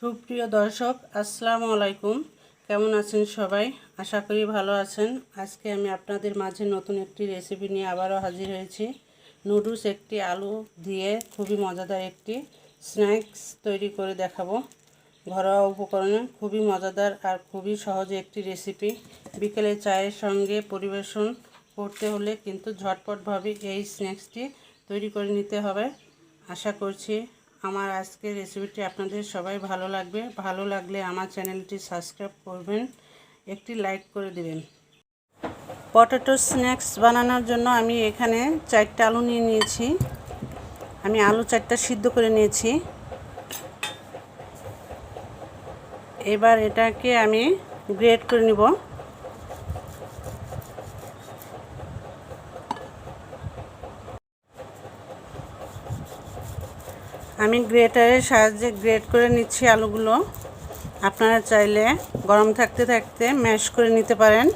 সুপ্রিয় দর্শক, আসসালামু আলাইকুম। কেমন আছেন সবাই? আশা করি ভালো আছেন। আজকে আমি আপনাদের মাঝে নতুন একটি রেসিপি নিয়ে আবারও হাজির হয়েছি। নুডলস একটি আলু দিয়ে খুবই মজাদার একটি স্ন্যাক্স তৈরি করে দেখাবো। ঘরোয়া উপকরণে খুবই মজাদার আর খুবই সহজ একটি রেসিপি। বিকেলে চায়ের সঙ্গে পরিবেশন করতে হলে কিন্তু ঝটপটভাবে এই স্ন্যাক্সটি তৈরি করে নিতে হবে। আশা করছি আমার আজকের রেসিপিটি আপনাদের সবাই ভালো লাগবে। ভালো লাগলে আমার চ্যানেলটি সাবস্ক্রাইব করবেন, একটি লাইক করে দিবেন। পটেটো স্ন্যাক্স বানানোর জন্য আমি এখানে 4টা আলু নিয়ে নিয়েছি। আমি আলু 4টা সিদ্ধ করে নিয়েছি। এবার এটাকে আমি গ্রেট করে নিব। আমি গ্রেটারের সাহায্যে গ্রেট করে নিচ্ছি আলুগুলো। আপনারা চাইলে গরম থাকতে থাকতে ম্যাশ করে নিতে পারেন।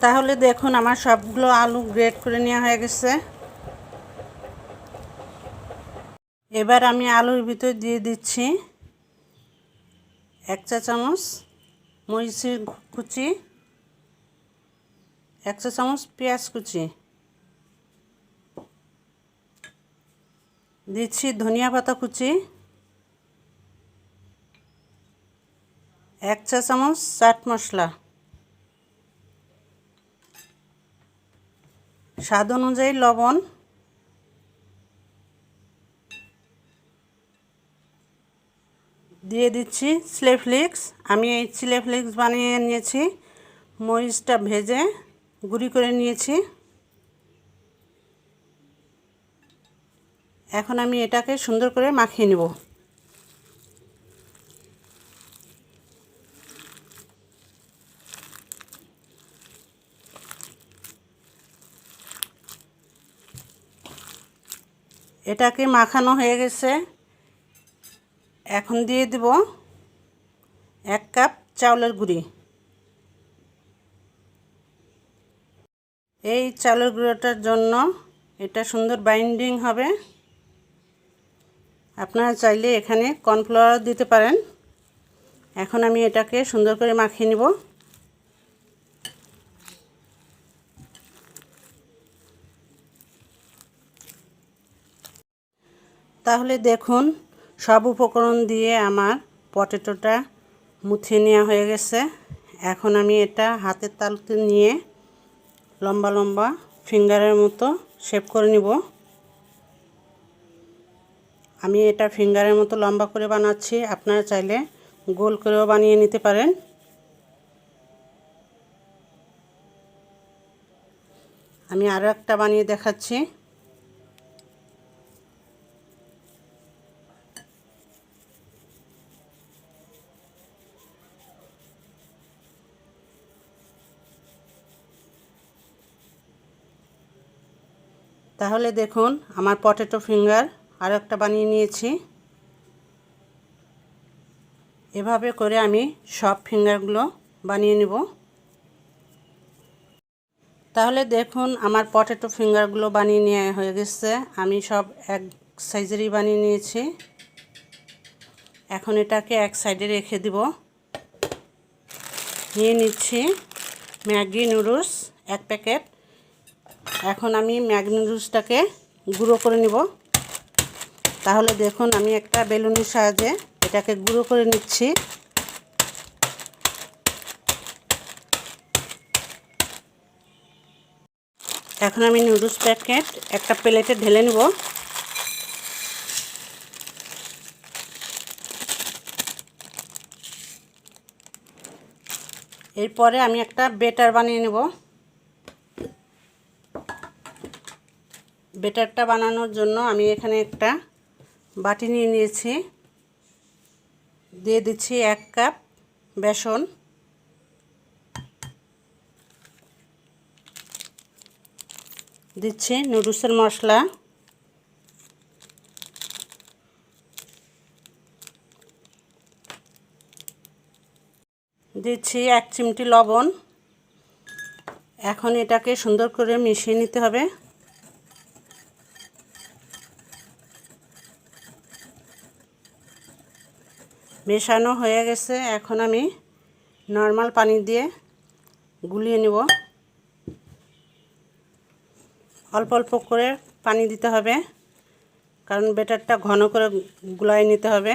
তাহলে দেখুন আমার সবগুলো আলু গ্রেট করে নেওয়া হয়ে গেছে। এবার আমি আলুর ভিতর দিয়ে দিচ্ছি 1 চা চামচ মরিচের কুচি, 1 চা চামচ পেঁয়াজ কুচি, দিচ্ছি ধনিয়া পাতা কুচি, 1 চা চামচ চাট মশলা, স্বাদ অনুযায়ী লবণ, দিয়ে দিচ্ছি চিলি ফ্লেক্স। আমি এই চিলি ফ্লেক্স বানিয়ে নিয়েছি, মরিচটা ভেজে গুঁড়ি করে নিয়েছি। এখন আমি এটাকে সুন্দর করে মাখিয়ে নেব। এটাকে মাখানো হয়ে গেছে। এখন দিয়ে দেব 1 কাপ চাউলের গুঁড়ি। এই চাউলের গুঁড়োটার জন্য এটা সুন্দর বাইন্ডিং হবে। আপনারা চাইলে এখানে কর্নফ্লাওয়ার দিতে পারেন। এখন আমি এটাকে সুন্দর করে মাখিয়ে নেব। তাহলে দেখুন সব উপকরণ দিয়ে আমার পটেটোটা মুথিয়ে নেওয়া হয়ে গেছে। এখন আমি এটা হাতের তালুতে নিয়ে লম্বা লম্বা ফিঙ্গারের মতো শেপ করে নিব। আমি এটা ফিঙ্গারের মতো লম্বা করে বানাচ্ছি, আপনারা চাইলে গোল করেও বানিয়ে নিতে পারেন। আমি আরও একটা বানিয়ে দেখাচ্ছি। তাহলে দেখুন আমার পটেটো ফিঙ্গার আরও একটা বানিয়ে নিয়েছি। এভাবে করে আমি সব ফিঙ্গারগুলো বানিয়ে নেব। তাহলে দেখুন আমার পটেটো ফিঙ্গারগুলো বানিয়ে নেওয়া হয়ে গেছে। আমি সব এক সাইজেরই বানিয়ে নিয়েছি। এখন এটাকে এক সাইডে রেখে দিব। নিয়ে নিচ্ছি ম্যাগি নুডলস 1 প্যাকেট। এখন আমি ম্যাগি নুডলসটাকে গুঁড়ো করে নিব। তাহলে দেখুন আমি একটা বেলুনের সাহায্যে এটাকে গুঁড়ো করে নিচ্ছি। এখন আমি নুডলস প্যাকেট একটা প্লেটে ঢেলে নেব। এরপরে আমি একটা ব্যাটার বানিয়ে নেব। ব্যাটারটা বানানোর জন্য আমি এখানে একটা বাটি নিয়ে নিয়েছি। দিয়ে দিচ্ছি 1 কাপ বেসন, দিচ্ছি নুডলসের মশলা, দিচ্ছি 1 চিমটি লবণ। এখন এটাকে সুন্দর করে মিশিয়ে নিতে হবে। মেশানো হয়ে গেছে। এখন আমি নর্মাল পানি দিয়ে গুলিয়ে নেব। অল্প অল্প করে পানি দিতে হবে, কারণ ব্যাটারটা ঘন করে গুলায় নিতে হবে।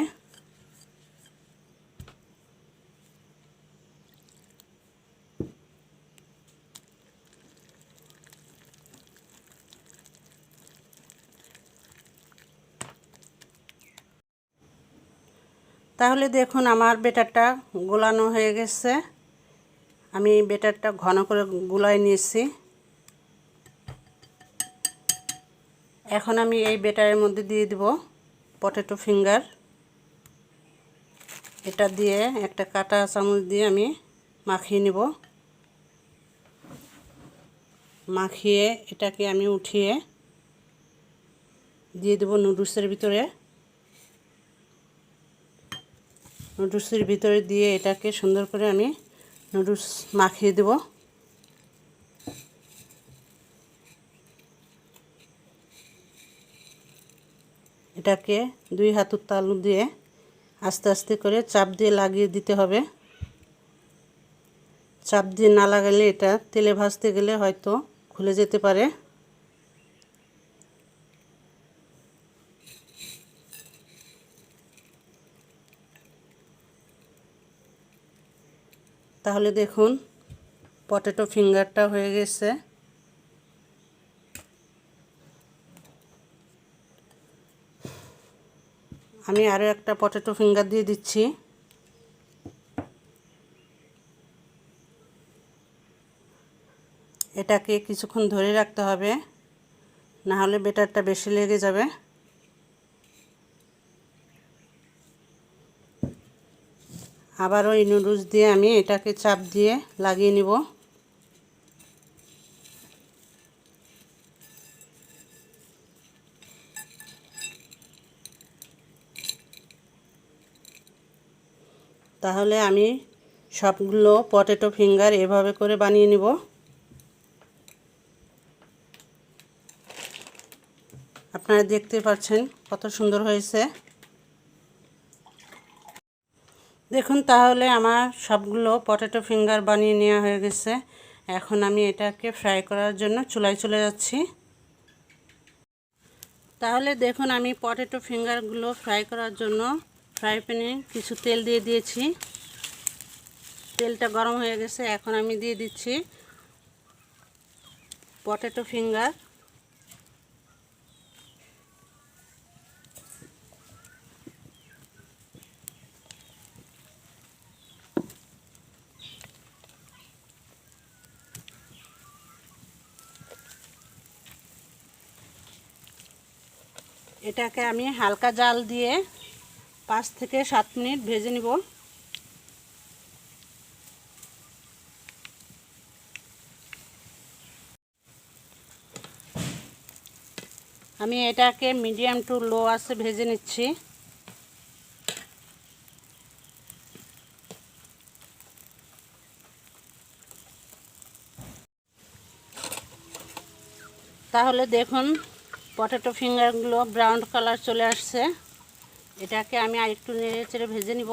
তাহলে দেখুন আমার ব্যাটারটা গোলানো হয়ে গেছে। আমি ব্যাটারটা ঘন করে গুলায় নিয়েছি। এখন আমি এই ব্যাটারের মধ্যে দিয়ে দিব পটেটো ফিঙ্গার। এটা দিয়ে একটা কাঁটা চামচ দিয়ে আমি মাখিয়ে নেব। মাখিয়ে এটাকে আমি উঠিয়ে দিয়ে দেব নুডলসের ভিতরে। নুডলসের ভিতরে দিয়ে এটাকে সুন্দর করে আমি নুডলস মাখিয়ে দেব। এটাকে 2 হাতের তালু দিয়ে আস্তে আস্তে করে চাপ দিয়ে লাগিয়ে দিতে হবে। চাপ দিয়ে না লাগালে এটা তেলে ভাজতে গেলে হয়তো খুলে যেতে পারে। তাহলে দেখুন পটেটো ফিঙ্গারটা হয়ে গেছে। আমি আরও একটা পটেটো ফিঙ্গার দিয়ে দিচ্ছি। এটাকে কিছুক্ষণ ধরে রাখতে হবে, না হলে ব্যাটারটা বেশি লেগে যাবে। আবার ওই নুডলস দিয়ে আমি এটাকে চাপ দিয়ে লাগিয়ে নিব। তাহলে আমি সবগুলো পটেটো ফিঙ্গার এভাবে করে বানিয়ে নিব। আপনারা দেখতে পাচ্ছেন কত সুন্দর হয়েছে। দেখুন তাহলে আমার সবগুলো পটেটো ফিঙ্গার বানিয়ে নেওয়া হয়ে গেছে। এখন আমি এটাকে ফ্রাই করার জন্য চুলায় চলে যাচ্ছি। তাহলে দেখুন আমি পটেটো ফিঙ্গারগুলো ফ্রাই করার জন্য ফ্রাই প্যানে কিছু তেল দিয়ে দিয়েছি। তেলটা গরম হয়ে গেছে। এখন আমি দিয়ে দিচ্ছি পটেটো ফিঙ্গার। এটাকে আমি হালকা জাল দিয়ে 5 থেকে 7 মিনিট ভেজে নিব। আমি এটাকে মিডিয়াম টু লো আঁচে ভেজে নিচ্ছি। তাহলে দেখুন পটেটো ফিঙ্গারগুলো ব্রাউন কালার চলে আসছে। এটাকে আমি আরেকটু নেড়ে চেড়ে ভেজে নিব।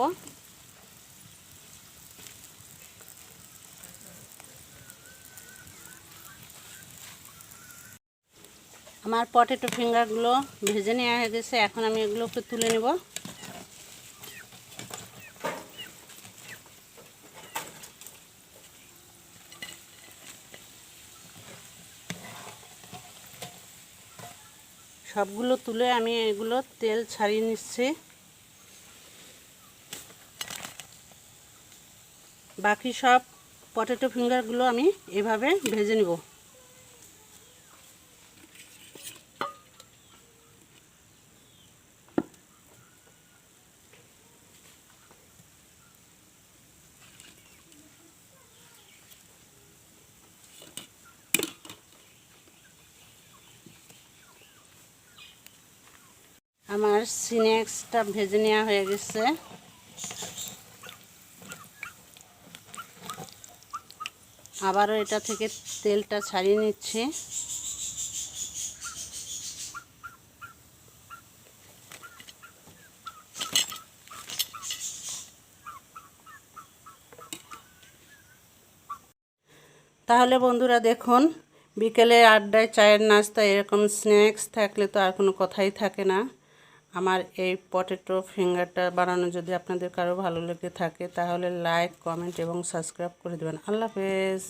আমার পটেটো ফিঙ্গারগুলো ভেজে নেওয়া হয়ে গেছে। এখন আমি এগুলোকে তুলে নেব। সবগুলো তুলে আমি এগুলো তেল ছাড়িয়ে নিচ্ছি। বাকি সব পটেটো ফিঙ্গারগুলো আমি এভাবে ভেজে নেব। আমার স্ন্যাক্সটা ভেজে নেওয়া হয়ে গেছে। আবারও এটা থেকে তেলটা ছাড়িয়ে নিচ্ছি। তাহলে বন্ধুরা দেখুন, বিকেলের আড্ডায় চায়ের নাস্তা এরকম স্ন্যাক্স থাকলে তো আর কোনো কথাই থাকে না। আমার এই পটেটো ফিঙ্গারটা বানানো যদি আপনাদের কারো ভালো লেগে থাকে তাহলে লাইক, কমেন্ট এবং সাবস্ক্রাইব করে দেবেন। আল্লাহ হাফেজ।